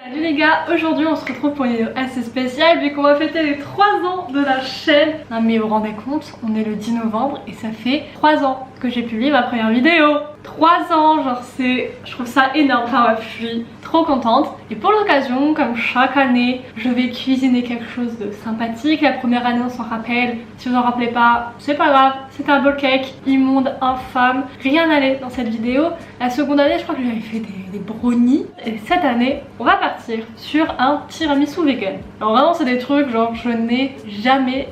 Salut les gars, aujourd'hui on se retrouve pour une vidéo assez spéciale vu qu'on va fêter les 3 ans de la chaîne. Non mais vous vous rendez compte, on est le 10 novembre et ça fait 3 ans que j'ai publié ma première vidéo. 3 ans, genre je trouve ça énorme, enfin bref, je suis trop contente. Et pour l'occasion, comme chaque année, je vais cuisiner quelque chose de sympathique. La première année on s'en rappelle, si vous en rappelez pas, c'est pas grave, c'était un bowl cake, immonde, infâme, rien n'allait dans cette vidéo. La seconde année je crois que j'avais fait des brownies. Et cette année, on va partir sur un tiramisu vegan. Alors vraiment c'est des trucs genre je n'ai jamais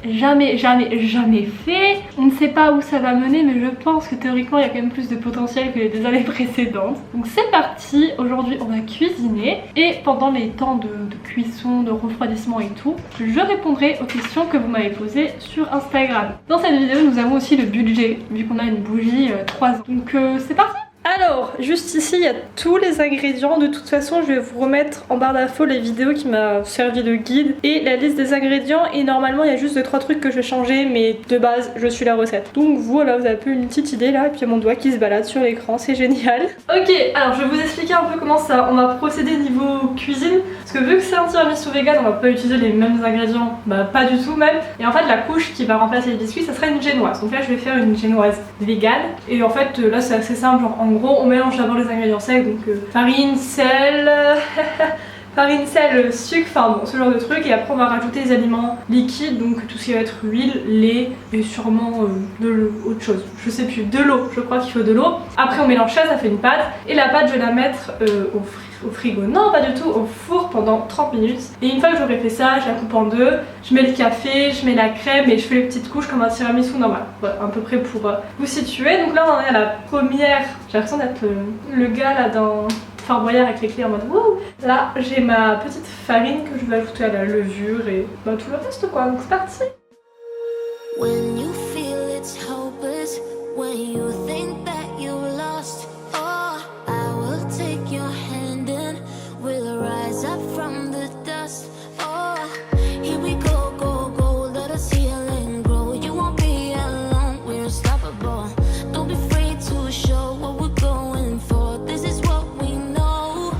fait. On ne sait pas où ça va mener mais je pense que théoriquement il y a quand même plus de potentiel que les années précédentes. Donc c'est parti, aujourd'hui on va cuisiner et pendant les temps de cuisson, de refroidissement et tout, je répondrai aux questions que vous m'avez posées sur Instagram. Dans cette vidéo nous avons aussi le budget vu qu'on a une bougie 3 ans. Donc c'est parti. Alors, juste ici, il y a tous les ingrédients. De toute façon, je vais vous remettre en barre d'infos les vidéos qui m'ont servi de guide et la liste des ingrédients. Et normalement, il y a juste 2-3 trucs que je vais changer, mais de base, je suis la recette. Donc voilà, vous avez un peu une petite idée là. Et puis il y a mon doigt qui se balade sur l'écran, c'est génial. Ok, alors je vais vous expliquer un peu comment on va procéder niveau cuisine. Parce que vu que c'est un tiramisu vegan, on va pas utiliser les mêmes ingrédients. Bah pas du tout même. Et en fait, la couche qui va remplacer les biscuits, ça sera une génoise. Donc là, je vais faire une génoise vegan. Et en fait, là, c'est assez simple. Genre, en gros, on mélange d'abord les ingrédients secs, donc farine, sel, farine, sel, sucre, enfin bon, ce genre de trucs. Et après, on va rajouter les aliments liquides, donc tout ce qui va être huile, lait et sûrement de l'eau, autre chose. Je sais plus, de l'eau, je crois qu'il faut de l'eau. Après, on mélange ça fait une pâte. Et la pâte, je vais la mettre au frigo, non pas du tout, au four pendant 30 minutes. Et une fois que j'aurai fait ça, je la coupe en deux, je mets le café, je mets la crème et je fais les petites couches comme un tiramisu normal. Voilà, à peu près pour vous situer. Donc là on en est à la première, j'ai l'impression d'être le gars là dans Fort Boyard avec les clés en mode wouh. Là j'ai ma petite farine que je vais ajouter à la levure et bah, tout le reste quoi, donc c'est parti. When you feel it's hopeless, when you think that you lost, oh, I will take your hand and we'll rise up from the dust. Oh, here we go, go, go, let us heal and grow. You won't be alone, we're unstoppable. Don't be afraid to show what we're going for. This is what we know.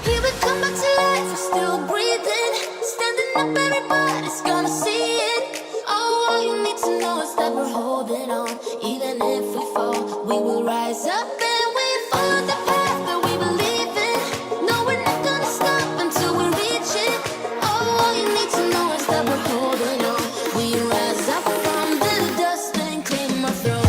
Here we come back to life, we're still breathing. Standing up, everybody's gonna see it. Oh, all you need to know is that we're holding on. Even if we fall, we will rise up and we follow the path that we believe in. No, we're not gonna stop until we reach it. Oh, all you need to know is that we're holding on. We rise up from the dust and claim our throne.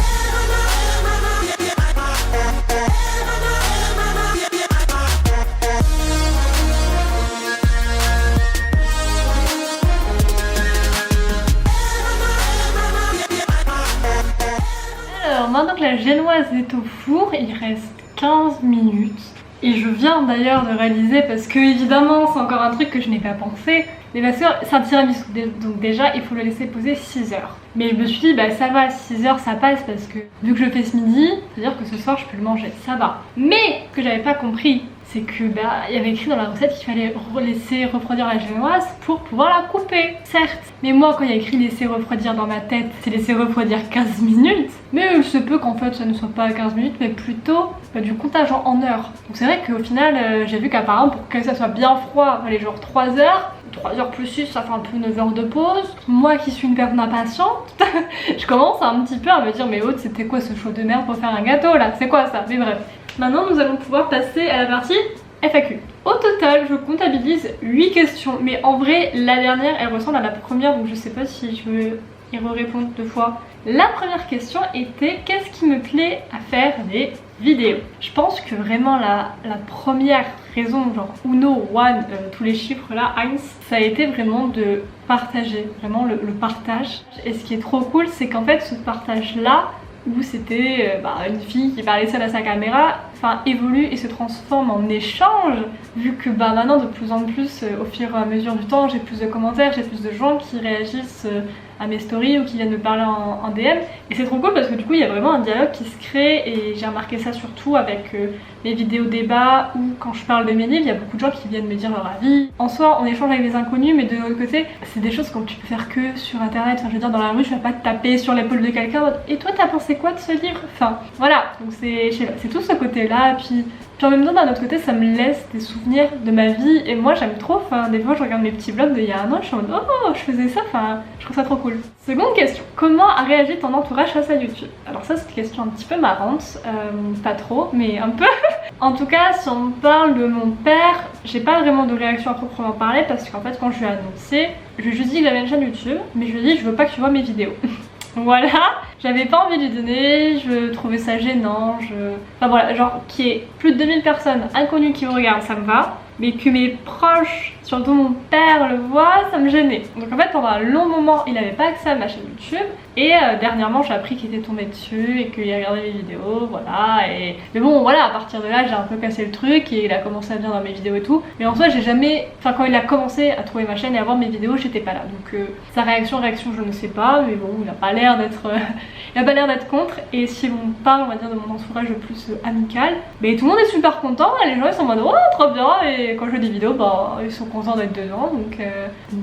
Alors maintenant que la génoise est au four, il reste 15 minutes. Et je viens d'ailleurs de réaliser, parce que évidemment c'est encore un truc que je n'ai pas pensé, mais parce que c'est un tiramisu, donc déjà il faut le laisser poser 6 heures. Mais je me suis dit bah ça va, 6 heures ça passe parce que vu que je le fais ce midi, c'est-à-dire que ce soir je peux le manger, ça va. Mais ce que j'avais pas compris, c'est que bah il y avait écrit dans la recette qu'il fallait laisser refroidir la génoise pour pouvoir la couper, certes. Mais moi quand il y a écrit laisser refroidir dans ma tête, c'est laisser refroidir 15 minutes. Mais il se peut qu'en fait ça ne soit pas 15 minutes mais plutôt du comptage en heures. Donc c'est vrai qu'au final j'ai vu qu'apparemment pour que ça soit bien froid, il fallait genre 3 heures. 3 heures plus 6 ça fait un peu 9 heures de pause. Moi qui suis une personne impatiente, je commence un petit peu à me dire mais Aude c'était quoi ce show de merde pour faire un gâteau là, c'est quoi ça? Mais bref. Maintenant nous allons pouvoir passer à la partie FAQ. Au total je comptabilise 8 questions mais en vrai la dernière elle ressemble à la première donc je sais pas si je veux y répondre 2 fois. La première question était qu'est-ce qui me plaît à faire des vidéos. Je pense que vraiment la première raison, genre Uno, One, tous les chiffres là, Heinz, ça a été vraiment de partager, vraiment le partage. Et ce qui est trop cool c'est qu'en fait ce partage là où c'était une fille qui parlait seule à sa caméra, évolue et se transforme en échange, vu que maintenant de plus en plus au fur et à mesure du temps j'ai plus de commentaires, j'ai plus de gens qui réagissent à mes stories ou qui viennent me parler en DM et c'est trop cool parce que du coup il y a vraiment un dialogue qui se crée et j'ai remarqué ça surtout avec mes vidéos débats ou quand je parle de mes livres, il y a beaucoup de gens qui viennent me dire leur avis. En soi on échange avec des inconnus mais de l'autre côté c'est des choses que tu peux faire que sur internet, je veux dire dans la rue je vais pas te taper sur l'épaule de quelqu'un et toi t'as pensé quoi de ce livre, voilà donc c'est tout ce côté là puis Puis en même temps d'un autre côté ça me laisse des souvenirs de ma vie et moi j'aime trop, enfin des fois je regarde mes petits vlogs d'il y a un an, je suis en mode oh je faisais ça, enfin je trouve ça trop cool. Seconde question, comment a réagi ton entourage face à YouTube? Alors ça c'est une question un petit peu marrante, pas trop mais un peu. En tout cas si on me parle de mon père, j'ai pas vraiment de réaction à proprement parler parce qu'en fait quand je lui ai annoncé, je lui ai juste dit que j'avais une chaîne YouTube mais je lui ai dit je veux pas que tu vois mes vidéos. Voilà, j'avais pas envie de lui donner, je trouvais ça gênant, enfin voilà, genre qu'il y ait plus de 2000 personnes inconnues qui me regardent, ça me va, mais que mes proches, surtout mon père, le voient, ça me gênait. Donc en fait pendant un long moment il avait pas accès à ma chaîne YouTube et dernièrement j'ai appris qu'il était tombé dessus et qu'il regardait mes vidéos, voilà, et... Mais bon voilà, à partir de là j'ai un peu cassé le truc et il a commencé à venir dans mes vidéos et tout, mais en soi j'ai jamais, enfin quand il a commencé à trouver ma chaîne et à voir mes vidéos j'étais pas là, donc sa réaction je ne sais pas, mais bon il a pas l'air d'être il a pas l'air d'être contre, et si on parle on va dire de mon entourage le plus amical, mais tout le monde est super content, les gens ils sont en mode oh trop bien, et quand je fais des vidéos bah ils sont contents d'être dedans, donc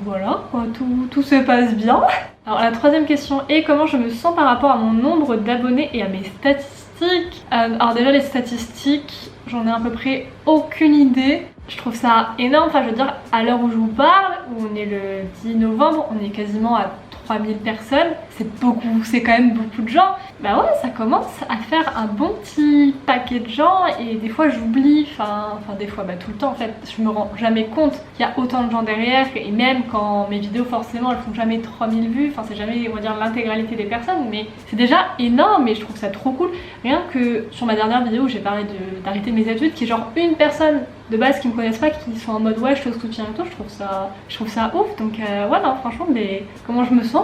voilà quoi, tout se passe bien. Alors la troisième question est comment je me sens par rapport à mon nombre d'abonnés et à mes statistiques. Alors déjà les statistiques, j'en ai à peu près aucune idée. Je trouve ça énorme, enfin je veux dire à l'heure où je vous parle, où on est le 10 novembre, on est quasiment à 3000 personnes, c'est beaucoup, c'est quand même beaucoup de gens. Bah ouais, ça commence à faire un bon petit paquet de gens et des fois j'oublie, enfin des fois, bah tout le temps en fait, je me rends jamais compte qu'il y a autant de gens derrière, et même quand mes vidéos forcément elles font jamais 3000 vues, enfin c'est jamais on va dire l'intégralité des personnes, mais c'est déjà énorme et je trouve ça trop cool. Rien que sur ma dernière vidéo où j'ai parlé d'arrêter mes études, qui est genre une personne de base qui me connaissent pas, qui sont en mode ouais je te soutiens et tout, je trouve ça ouf. Donc ouais non franchement, mais comment je me sens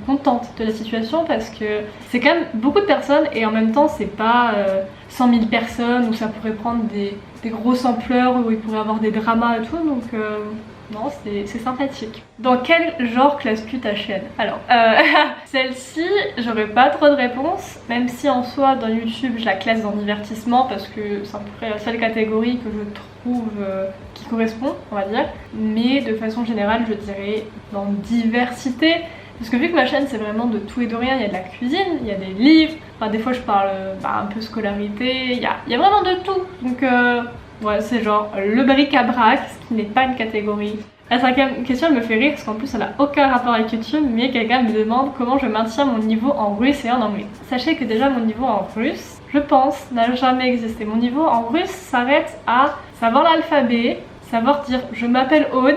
contente de la situation parce que c'est quand même beaucoup de personnes et en même temps c'est pas 100 000 personnes où ça pourrait prendre des grosses ampleurs, où il pourrait y avoir des dramas et tout, donc non, c'est sympathique. Dans quel genre classes-tu ta chaîne? Alors, celle-ci, j'aurais pas trop de réponses, même si en soi, dans YouTube, je la classe dans divertissement parce que c'est à peu près la seule catégorie que je trouve qui correspond, on va dire. Mais de façon générale, je dirais dans diversité. Parce que vu que ma chaîne c'est vraiment de tout et de rien, il y a de la cuisine, il y a des livres, enfin des fois je parle un peu scolarité, il y a vraiment de tout. Donc ouais, c'est genre le bric-à-brac, ce qui n'est pas une catégorie. La cinquième question elle me fait rire parce qu'en plus elle n'a aucun rapport avec YouTube, mais quelqu'un me demande comment je maintiens mon niveau en russe et en anglais. Sachez que déjà mon niveau en russe, je pense, n'a jamais existé. Mon niveau en russe s'arrête à savoir l'alphabet, savoir dire je m'appelle Aude,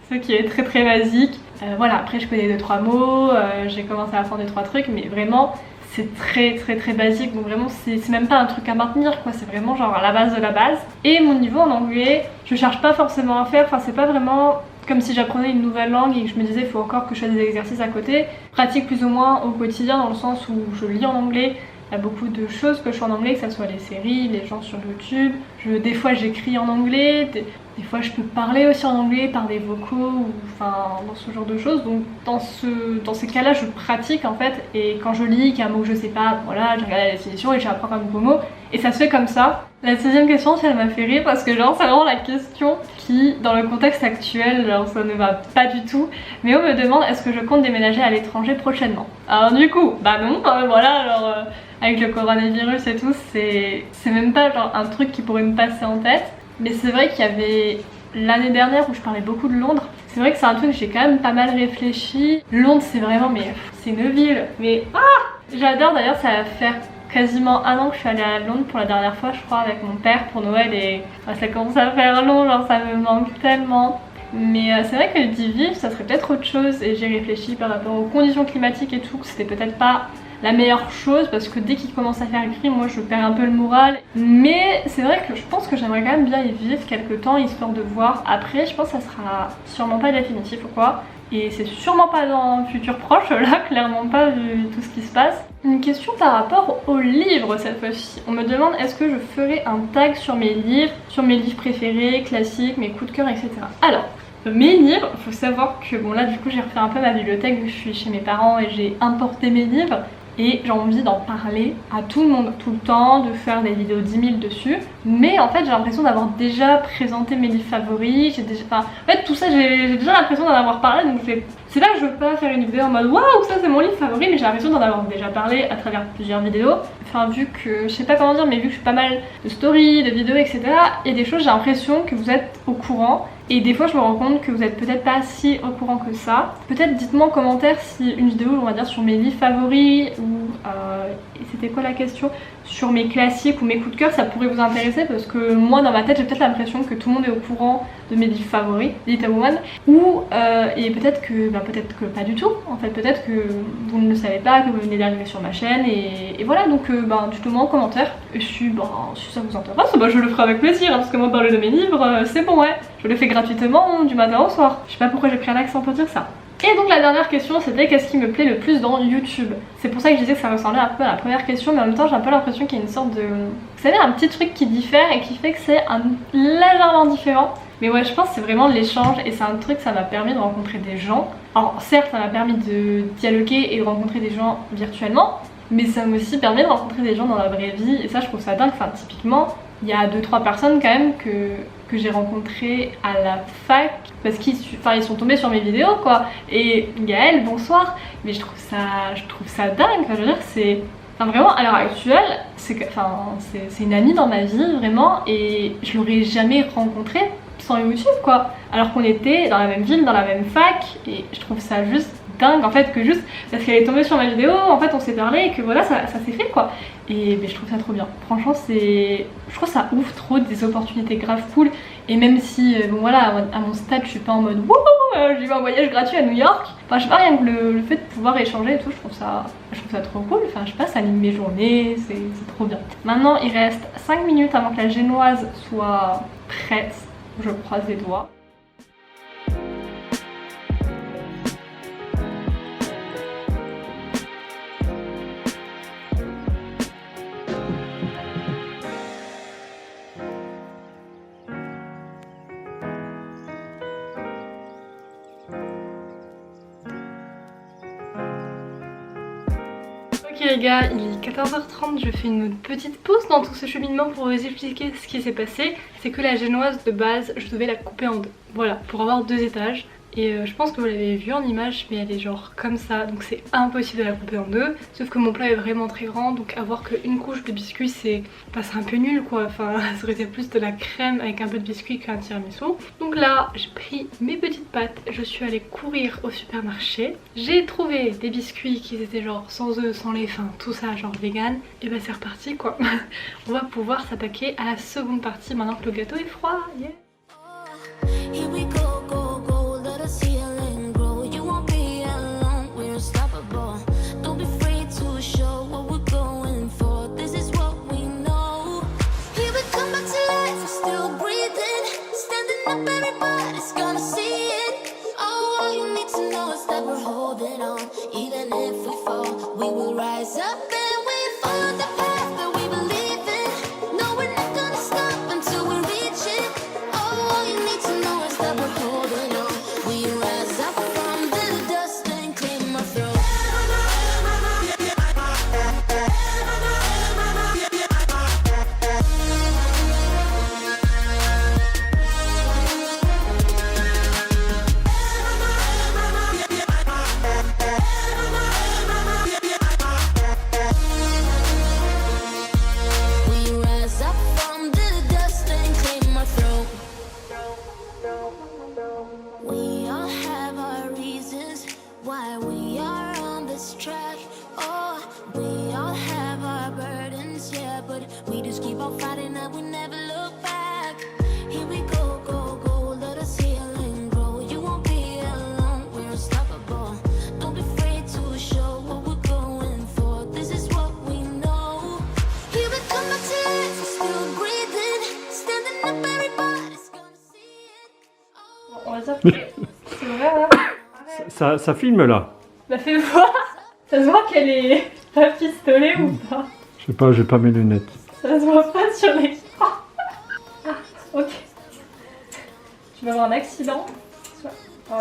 ce qui est très très basique. Voilà, après je connais 2-3 mots, j'ai commencé à apprendre 2-3 trucs, mais vraiment c'est très très très basique, donc vraiment c'est même pas un truc à maintenir quoi, c'est vraiment genre à la base de la base. Et mon niveau en anglais, je cherche pas forcément à faire, enfin c'est pas vraiment comme si j'apprenais une nouvelle langue et que je me disais il faut encore que je fasse des exercices à côté. Pratique plus ou moins au quotidien dans le sens où je lis en anglais. Il y a beaucoup de choses que je fais en anglais, que ce soit les séries, les gens sur YouTube. Des fois j'écris en anglais, des fois je peux parler aussi en anglais par des vocaux, ou enfin dans ce genre de choses. Donc dans ces cas-là je pratique en fait, et quand je lis qu'il y a un mot que je sais pas, voilà, je regarde la définition et j'apprends un nouveau mot. Et ça se fait comme ça. La deuxième question, elle m'a fait rire parce que genre c'est vraiment la question qui, dans le contexte actuel, genre ça ne va pas du tout. Mais on me demande est-ce que je compte déménager à l'étranger prochainement. Alors du coup, bah non, voilà, genre avec le coronavirus et tout, c'est même pas genre un truc qui pourrait me passer en tête. Mais c'est vrai qu'il y avait l'année dernière où je parlais beaucoup de Londres. C'est vrai que c'est un truc que j'ai quand même pas mal réfléchi. Londres c'est vraiment, mais c'est une ville. Mais j'adore, d'ailleurs ça va faire quasiment un an que je suis allée à Londres pour la dernière fois je crois avec mon père pour Noël, et ça commence à faire long, genre ça me manque tellement. Mais c'est vrai que d'y vivre ça serait peut-être autre chose, et j'ai réfléchi par rapport aux conditions climatiques et tout, que c'était peut-être pas la meilleure chose parce que dès qu'il commence à faire gris, moi je perds un peu le moral. Mais c'est vrai que je pense que j'aimerais quand même bien y vivre quelques temps histoire de voir. Après je pense que ça sera sûrement pas définitif ou quoi, et c'est sûrement pas dans un futur proche là, clairement pas vu tout ce qui se passe. Une question par rapport aux livres cette fois-ci. On me demande est-ce que je ferai un tag sur mes livres préférés, classiques, mes coups de cœur, etc. Alors mes livres, faut savoir que bon là du coup j'ai refait un peu ma bibliothèque vu que je suis chez mes parents et j'ai importé mes livres. et j'ai envie d'en parler à tout le monde, tout le temps, de faire des vidéos 10 000 dessus. Mais en fait j'ai l'impression d'avoir déjà présenté mes livres favoris, en fait tout ça j'ai déjà l'impression d'en avoir parlé, donc c'est là que je veux pas faire une vidéo en mode waouh ça c'est mon livre favori, mais j'ai l'impression d'en avoir déjà parlé à travers plusieurs vidéos. Enfin vu que, je sais pas comment dire, mais vu que je fais pas mal de stories, de vidéos etc, et des choses j'ai l'impression que vous êtes au courant. Et des fois je me rends compte que vous êtes peut-être pas si au courant que ça. Peut-être dites-moi en commentaire si une vidéo on va dire sur mes livres favoris ou c'était quoi la question, sur mes classiques ou mes coups de cœur, ça pourrait vous intéresser, parce que moi dans ma tête j'ai peut-être l'impression que tout le monde est au courant de mes livres favoris, Little Woman, ou et peut-être que pas du tout, en fait peut-être que vous ne le savez pas, que vous venez d'arriver sur ma chaîne et voilà, donc dites-le-moi en commentaire. Et si ça vous intéresse, je le ferai avec plaisir, hein, parce que moi parler de mes livres c'est bon, ouais, je le fais gratuitement du matin au soir. Je sais pas pourquoi j'ai pris un accent pour dire ça. Et donc la dernière question c'était qu'est-ce qui me plaît le plus dans YouTube. C'est pour ça que je disais que ça ressemblait un peu à la première question, mais en même temps j'ai un peu l'impression qu'il y a une sorte de... Vous savez, un petit truc qui diffère et qui fait que c'est légèrement différent. Mais ouais, je pense que c'est vraiment l'échange, et c'est un truc, ça m'a permis de rencontrer des gens. Alors certes ça m'a permis de dialoguer et de rencontrer des gens virtuellement, mais ça m'a aussi permis de rencontrer des gens dans la vraie vie, et ça je trouve ça dingue. Enfin typiquement il y a 2-3 personnes quand même que j'ai rencontrées à la fac parce qu'ils sont tombés sur mes vidéos quoi. Et Gaëlle, bonsoir. Mais je trouve ça dingue. Enfin, je veux dire, c'est vraiment à l'heure actuelle, c'est une amie dans ma vie vraiment, et je l'aurais jamais rencontrée sans YouTube quoi. Alors qu'on était dans la même ville, dans la même fac, et je trouve ça juste dingue en fait, que juste parce qu'elle est tombée sur ma vidéo, en fait on s'est parlé et que voilà ça s'est fait quoi. Et je trouve ça trop bien. Franchement je trouve que ça ouvre trop des opportunités grave cool. Et même si bon voilà, à mon stade je suis pas en mode wouhou, j'ai eu un voyage gratuit à New York. Enfin je sais pas, rien que le fait de pouvoir échanger et tout, je trouve ça trop cool. Enfin je sais pas, ça anime mes journées, c'est trop bien. Maintenant il reste 5 minutes avant que la génoise soit prête. Je croise les doigts. Ok les gars, il est 14h30, je fais une petite pause dans tout ce cheminement pour vous expliquer ce qui s'est passé. C'est que la génoise de base, je devais la couper en deux, voilà, pour avoir 2 étages. Et je pense que vous l'avez vu en image, mais elle est genre comme ça, donc c'est impossible de la couper en deux. Sauf que mon plat est vraiment très grand, donc avoir qu'une couche de biscuits c'est un peu nul quoi. Enfin ça aurait été plus de la crème avec un peu de biscuit qu'un tiramisu. Donc là j'ai pris mes petites pâtes, je suis allée courir au supermarché. J'ai trouvé des biscuits qui étaient genre sans œufs, sans lait, enfin tout ça genre vegan. Et bah c'est reparti quoi. On va pouvoir s'attaquer à la seconde partie maintenant que le gâteau est froid. Yeah. C'est vrai là. Ça filme là. Bah fais voir. Ça se voit qu'elle est rafistolée ou pas? Je sais pas, j'ai pas mes lunettes. Ça se voit pas sur l'écran. Ah, ok. Tu vas avoir un accident. Oh.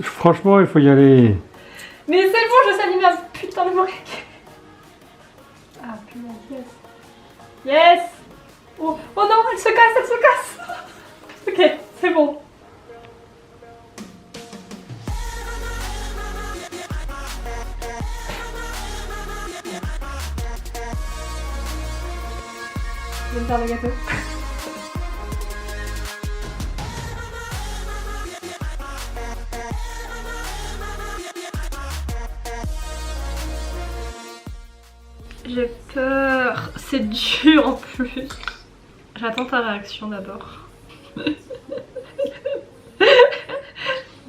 Franchement, il faut y aller. Mais c'est bon, je salue ma putain de brique. Yes. Oh, oh non, elle se casse, elle se casse. Ok, c'est bon. Je vais me faire le gâteau. J'ai peur, c'est dur en plus. J'attends ta réaction d'abord.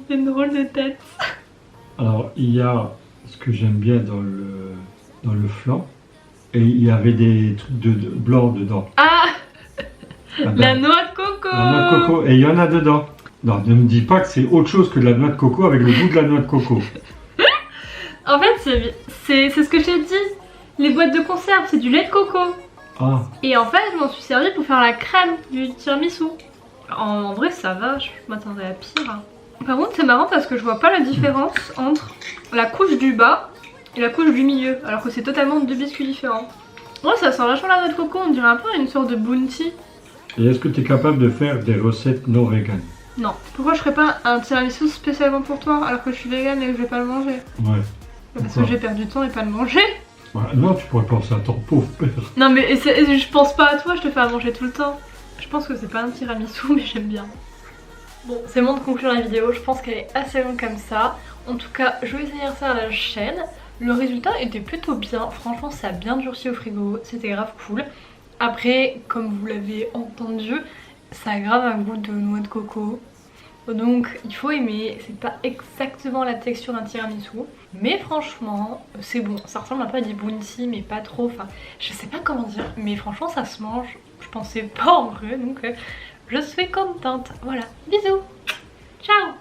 Une drôle de tête. Alors, il y a ce que j'aime bien dans le flan. Et il y avait des trucs de blanc dedans. Ah, ben, la noix de coco. la noix de coco. Et il y en a dedans. Non, ne me dis pas que c'est autre chose que de la noix de coco avec le goût de la noix de coco. En fait, c'est ce que j'ai dit. Les boîtes de conserve, c'est du lait de coco. Ah, Et en fait, je m'en suis servi pour faire la crème du tiramisu. En vrai, ça va, je m'attendais à pire. Par contre, c'est marrant parce que je vois pas la différence entre la couche du bas et la couche du milieu, alors que c'est totalement deux biscuits différents. Ouais, ça sent vachement la noix de coco, on dirait un peu une sorte de bounty. et est-ce que tu es capable de faire des recettes non véganes? Non. Pourquoi je ferais pas un tiramisu spécialement pour toi alors que je suis végane et que je vais pas le manger? Ouais. Parce Pourquoi que j'ai perdu du temps et pas le manger. Ouais, non, tu pourrais penser à ton pauvre père. Non mais je pense pas à toi, je te fais à manger tout le temps. Je pense que c'est pas un tiramisu mais j'aime bien. Bon, c'est bon de conclure la vidéo, je pense qu'elle est assez longue comme ça. En tout cas, joyeux anniversaire à la chaîne. Le résultat était plutôt bien, franchement ça a bien durci au frigo, c'était grave cool. Après, comme vous l'avez entendu, ça a grave un goût de noix de coco. Donc il faut aimer, c'est pas exactement la texture d'un tiramisu. Mais franchement, c'est bon, ça ressemble un peu à des bounty mais pas trop, enfin je sais pas comment dire. Mais franchement ça se mange, je pensais pas en vrai, donc je suis contente. Voilà, bisous, ciao.